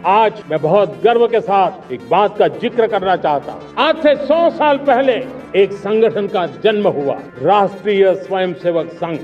आज मैं बहुत गर्व के साथ एक बात का जिक्र करना चाहता हूँ। आज से 100 साल पहले एक संगठन का जन्म हुआ, राष्ट्रीय स्वयंसेवक संघ।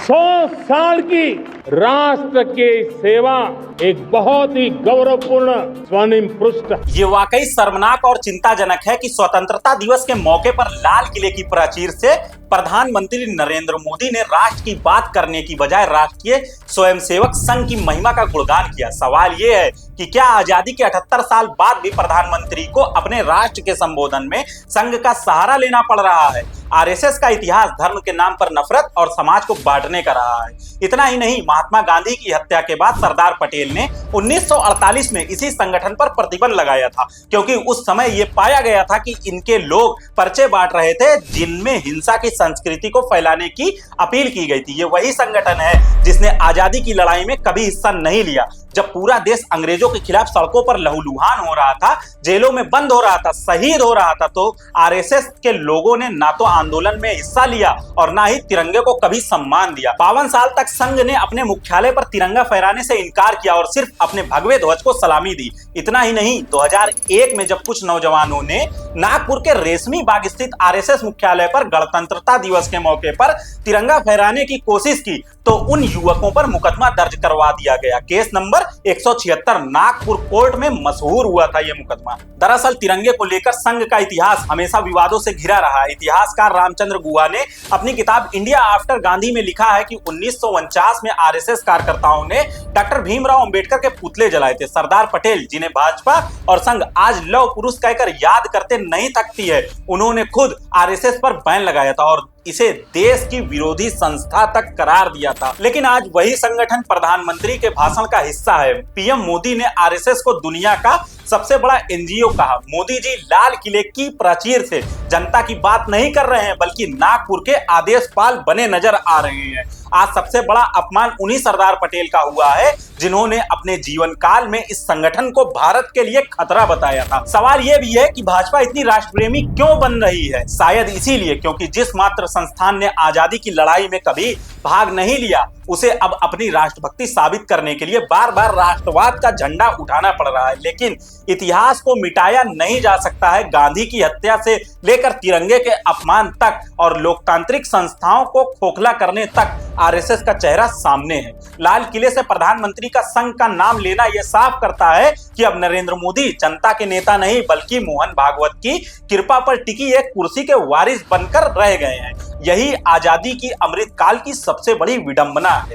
100 साल की राष्ट्र की सेवा एक बहुत ही गौरवपूर्ण स्वर्णिम पृष्ठ। ये वाकई शर्मनाक और चिंताजनक है कि स्वतंत्रता दिवस के मौके पर लाल किले की प्राचीर से प्रधानमंत्री नरेंद्र मोदी ने राष्ट्र की बात करने की बजाय राष्ट्रीय स्वयंसेवक संघ की महिमा का गुणगान किया। सवाल ये है कि क्या आजादी के 78 साल बाद भी प्रधानमंत्री को अपने राष्ट्र के संबोधन में संघ का सहारा लेना पड़ रहा है? आरएसएस का इतिहास धर्म के नाम पर नफरत और समाज को बांटने का रहा है। इतना ही नहीं, महात्मा गांधी की हत्या के बाद सरदार पटेल ने 1948 में इसी संगठन पर प्रतिबंध लगाया था, क्योंकि उस समय यह पाया गया था कि इनके लोग पर्चे बांट रहे थे जिनमें हिंसा की संस्कृति को फैलाने की अपील की गई थी। ये वही संगठन है जिसने आजादी की लड़ाई में कभी हिस्सा नहीं लिया। जब पूरा देश अंग्रेजों के खिलाफ सड़कों पर लहूलुहान हो रहा था, जेलों में बंद हो रहा था, शहीद हो रहा था, तो आरएसएस के लोगों ने ना तो आंदोलन में हिस्सा लिया और ना ही तिरंगे को कभी सम्मान दिया। 52 साल तक संघ ने अपने मुख्यालय पर तिरंगा फहराने से इनकार किया और सिर्फ अपने भगवे ध्वज को सलामी दी। इतना ही नहीं, 2001 में जब कुछ नौजवानों ने नागपुर के रेशमी बाग स्थित आरएसएस मुख्यालय पर गणतंत्रता दिवस के मौके पर तिरंगा फहराने की कोशिश की, तो उन युवकों पर मुकदमा दर्ज करवा दिया गया। केस नंबर 176 नागपुर कोर्ट में मशहूर हुआ था यह मुकदमा। दरअसल तिरंगे को लेकर संघ का इतिहास हमेशा विवादों से घिरा रहा है। इतिहासकार रामचंद्र गुहा ने अपनी किताब इंडिया आफ्टर गांधी में लिखा है कि 1949 में आरएसएस कार्यकर्ताओं ने डॉक्टर भीमराव अंबेडकर के पुतले जलाए थे। सरदार पटेल, जिन्हें भाजपा और संघ आज लौह पुरुष कहकर याद करते नहीं थकती है, उन्होंने खुद आरएसएस पर बैन लगाया था और इसे देश की विरोधी संस्था तक करार दिया था। लेकिन आज वही संगठन प्रधानमंत्री के भाषण का हिस्सा है। पीएम मोदी ने आरएसएस को दुनिया का सबसे बड़ा एनजीओ कहा। मोदी जी लाल किले की प्राचीर से जनता की बात नहीं कर रहे हैं, बल्कि नागपुर के आदेशपाल बने नजर आ रहे हैं। आज सबसे बड़ा अपमान उन्हीं सरदार पटेल का हुआ है जिन्होंने अपने जीवन काल में इस संगठन को भारत के लिए खतरा बताया था। सवाल यह भी है कि भाजपा इतनी राष्ट्रप्रेमी क्यों बन रही है? शायद इसीलिए क्योंकि जिस मात्र संस्थान ने आजादी की लड़ाई में कभी भाग नहीं लिया, उसे अब अपनी राष्ट्रभक्ति साबित करने के लिए बार बार राष्ट्रवाद का झंडा उठाना पड़ रहा है। लेकिन इतिहास को मिटाया नहीं जा सकता है। गांधी की हत्या से लेकर तिरंगे के अपमान तक और लोकतांत्रिक संस्थाओं को खोखला करने तक आरएसएस का चेहरा सामने है। लाल किले से प्रधानमंत्री का संघ का नाम लेना यह साफ करता है कि अब नरेंद्र मोदी जनता के नेता नहीं, बल्कि मोहन भागवत की कृपा पर टिकी एक कुर्सी के वारिस बनकर रह गए हैं। यही आजादी की अमृतकाल की सबसे बड़ी विडंबना है।